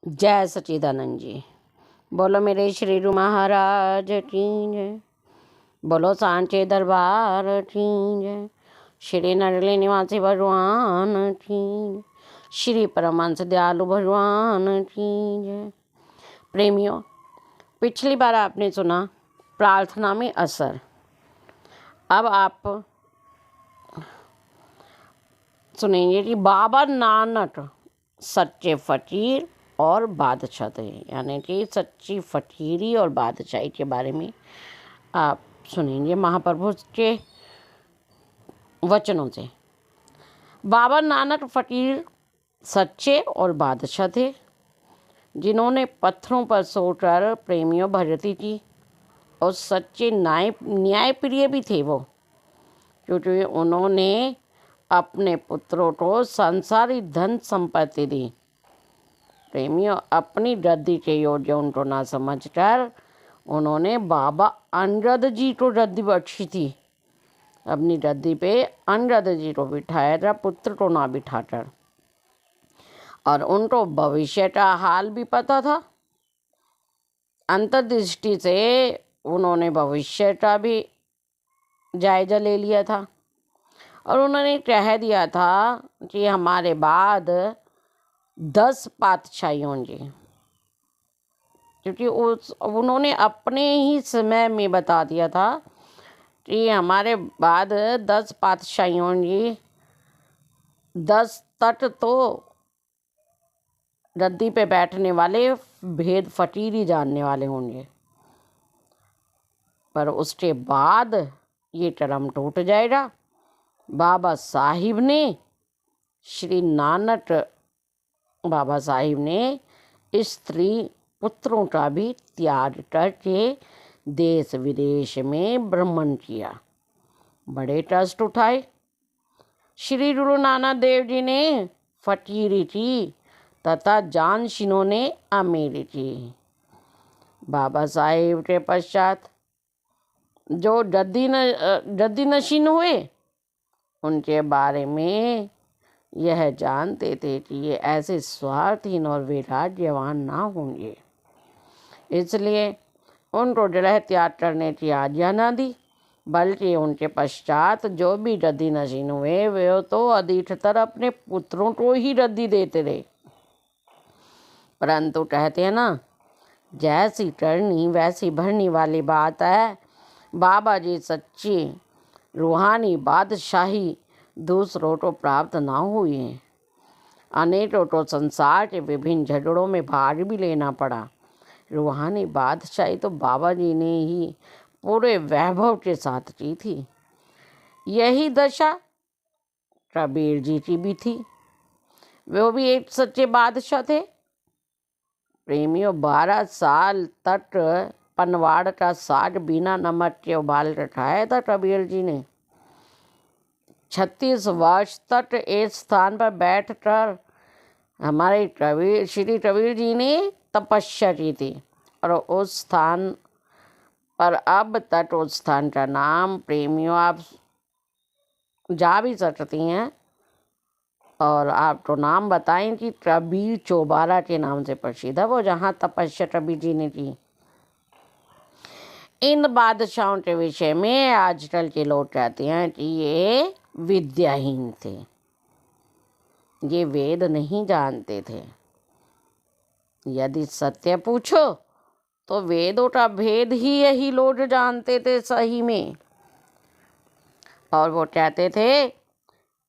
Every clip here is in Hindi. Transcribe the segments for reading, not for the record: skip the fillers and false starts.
जय सच्चिदानंद जी। बोलो मेरे श्री गुरु महाराज की जय। बोलो सांचे दरबार की जय। श्री नरली निवासी भगवान की जय। श्री परमहंस दयालु भगवान की जय। प्रेमियों, पिछली बार आपने सुना प्रार्थना में असर। अब आप सुनेंगे कि बाबा नानक सच्चे फकीर और बादशाह थे, यानी कि सच्ची फकीरी और बादशाही के बारे में आप सुनेंगे महाप्रभु के वचनों से। बाबा नानक फकीर सच्चे और बादशाह थे, जिन्होंने पत्थरों पर सोकर प्रेमियों भगती की, और सच्चे न्यायप्रिय भी थे वो, क्योंकि उन्होंने अपने पुत्रों को संसारी धन संपत्ति दी। प्रेमियों, अपनी गद्दी के योग्य उनको ना समझकर उन्होंने बाबा अंगद जी को गद्दी बख्शी थी। अपनी गद्दी पे अंगद जी को बिठाया था, पुत्र को ना बिठाकर। और उनको भविष्य का हाल भी पता था। अंतर्दृष्टि से उन्होंने भविष्य का भी जायजा ले लिया था, और उन्होंने कह दिया था कि हमारे बाद 10 पातशाही होंगे, क्योंकि उन्होंने अपने ही समय में बता दिया था कि हमारे बाद 10 पातशाही होंगी। 10 तट तो गद्दी पे बैठने वाले भेद फकीर ही जानने वाले होंगे, पर उसके बाद ये क्रम टूट जाएगा। बाबा साहिब ने श्री नानक बाबा साहिब ने स्त्री पुत्रों का भी त्याग करके देश विदेश में भ्रमण किया, बड़े कष्ट उठाए। श्री गुरु नानक देव जी ने फकीरी की तथा जानशीनों ने अमीरी की। बाबा साहिब के पश्चात जो गद्दी नशीन हुए, उनके बारे में यह जानते थे कि ये ऐसे स्वार्थहीन और वैराग्यवान ना होंगे, इसलिए उनको गृह त्याग करने की आज्ञा न दी, बल्कि उनके पश्चात जो भी गद्दी नशीन हुए वे तो अधिकतर अपने पुत्रों को ही गद्दी देते रहे। परंतु कहते हैं ना, जैसी करनी वैसी भरनी वाली बात है। बाबा जी सच्ची रूहानी बादशाही दूसरों को प्राप्त ना हुई है। अनेकों को संसार के विभिन्न झगड़ों में भाग भी लेना पड़ा। रूहानी बादशाही तो बाबा जी ने ही पूरे वैभव के साथ की थी। यही दशा कबीर जी की भी थी, वो भी एक सच्चे बादशाह थे। प्रेमियों, 12 साल तक पनवाड़ का साग बिना नमक के उबाल कर खाया था कबीर जी ने। 36 वर्ष तक एक स्थान पर बैठकर हमारे श्री कबीर जी ने तपस्या की थी, और उस स्थान पर अब तक उस स्थान का नाम प्रेमियों आप जा भी सकती हैं, और आपको नाम बताएं कि कबीर चौबारा के नाम से प्रसिद्ध है, वो जहाँ तपस्या कबीर जी ने की। इन बादशाहों के विषय में आजकल के लोग कहते हैं कि ये विद्याहीन थे, ये वेद नहीं जानते थे। यदि सत्य पूछो तो वेदों का भेद ही यही लोग जानते थे सही में। और वो कहते थे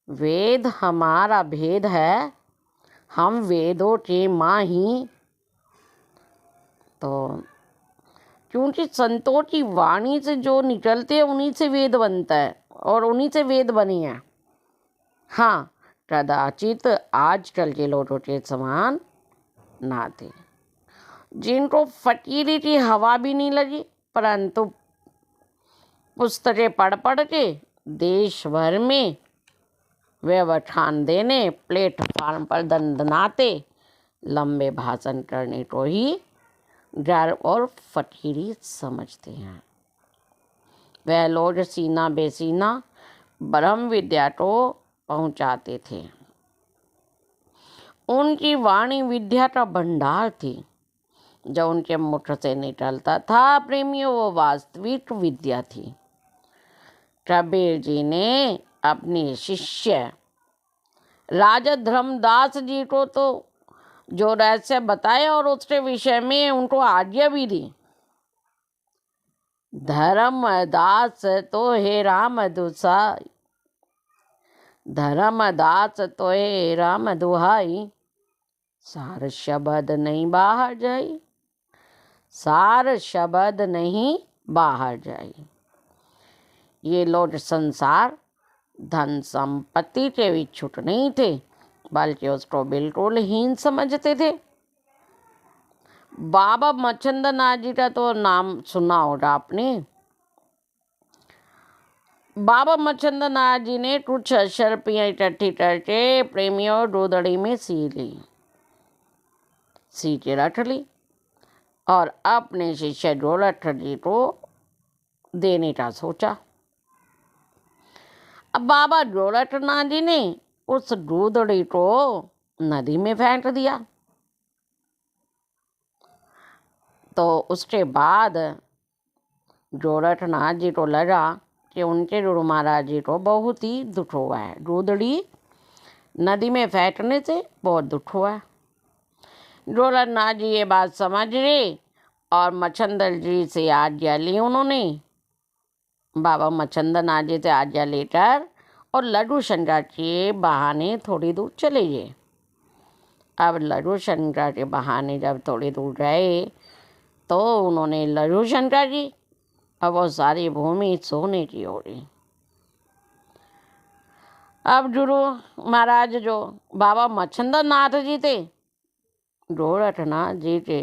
वेद हमारा भेद है, हम वेदों के माँ ही। तो क्योंकि संतों की वाणी से जो निकलते हैं उन्हीं से वेद बनता है, और उन्हीं से वेद बनी है। हाँ, कदाचित आजकल के लोगों के समान ना थे, जिनको फकीरी की हवा भी नहीं लगी, परंतु पुस्तकें पढ़ पढ़ के देश भर में व्यवधान देने, प्लेटफार्म पर दंदनाते लंबे भाषण करने को ही गर्व और फकीरी समझते हैं। वह लोग सीना बेसीना ब्रह्म विद्या को पहुँचाते थे। उनकी वाणी विद्या का भंडार थी जो उनके मुख से निकलता था। प्रेमियों, वो वास्तविक विद्या थी। कबीर जी ने अपने शिष्य राजा धर्मदास जी को तो जो रहस्य बताए और उसके विषय में उनको आज्ञा भी दी। धर्मदास तो हे राम दुसाई, धर्मदास तो हे राम दुहाई, सार शब्द नहीं बाहर जाई, सार शब्द नहीं बाहर जाई। ये लोग संसार धन संपत्ति के इच्छुक नहीं थे, बल्कि उसको बिल्कुल हीन समझते थे। बाबा मच्छिंद्रनाथ जी का तो नाम सुना होगा आपने। बाबा मच्छिंद्रनाथ जी ने कुछ शर्पियाँ इकट्ठी करके प्रेमियों दूधड़ी में सी ली, सी के रख ली और अपने शिष्य गोरख जी को देने का सोचा। अब बाबा गोरखनाथ जी ने उस दूधड़ी को नदी में फेंक दिया। तो उसके बाद गोरखनाथ जी को लगा कि उनके गुरु महाराज जी को बहुत ही दुख हुआ है, दूधड़ी नदी में फेंकने से बहुत दुख हुआ है। गोरखनाथ जी ये बात समझ गए और मच्छिंद्र जी से आज्ञा ली उन्होंने। बाबा मच्छिंद्रनाथ जी से आज्ञा लेकर और लड्डू शंकर के बहाने थोड़ी दूर चले गए। अब लड्डू शंकर के बहाने जब थोड़ी दूर गए तो उन्होंने लड्डू शंकर जी, अब वो सारी भूमि सोने की हो रही। अब गुरु महाराज जो बाबा मच्छिंद्रनाथ जी थे, गोरखनाथ जी के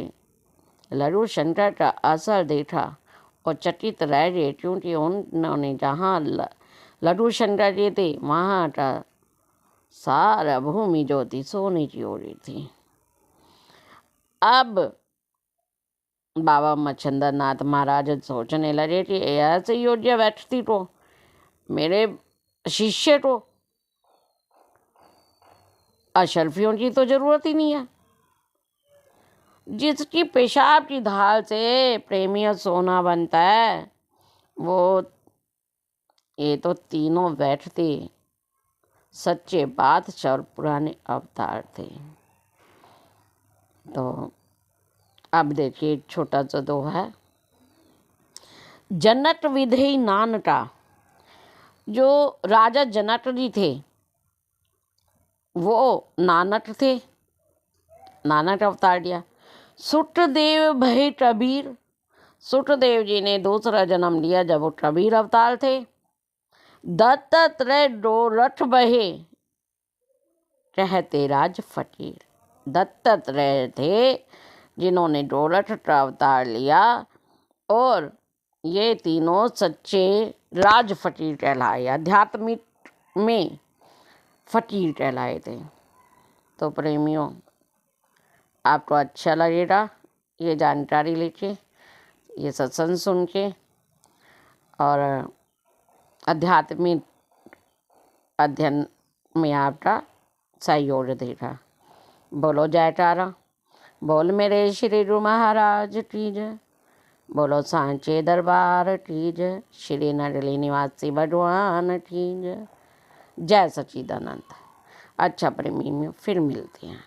लड्डू शंकर का असर देखा और चकित रह गए, क्योंकि उन्होंने जहाँ लड्डू शंकर जी थे वहाँ का सारा भूमि जो थी सोने की हो रही थी। अब बाबा मच्छिंद्रनाथ महाराज सोचने लगे कि ऐसे योग्य व्यक्ति को, मेरे शिष्य को अशर्फियों की तो जरूरत ही नहीं है। जिसकी पेशाब की धार से प्रेमियों सोना बनता है, वो ये तो तीनों व्यक्ति सच्चे बादशाह और पुराने अवतार थे। तो अब देखिए एक छोटा सा दोहा है। जनक विधेय नानका, जो राजा जनक जी थे वो नानक थे, नानक अवतार लिया। सुखदेव भय कबीर, सुखदेव जी ने दूसरा जन्म लिया जब वो कबीर अवतार थे। दत्तात्रेय गोरख बहे, कहते राज फकीर, दत्तात्रेय थे जिन्होंने गोरख का अवतार लिया और ये तीनों सच्चे राज फकीर कहलाए, आध्यात्मिक में फकीर कहलाए थे। तो प्रेमियों, आपको अच्छा लगेगा ये जानकारी लेके, ये सत्संग सुन के और आध्यात्मिक अध्ययन में आपका सहयोग देगा। बोलो जयकारा, बोल मेरे श्री गुरु महाराज की जय, बोलो सांचे दरबार की जय, श्री नडली निवासी भगवान की जय। जय सच्चिदानंद। अच्छा प्रेमी में फिर मिलते हैं।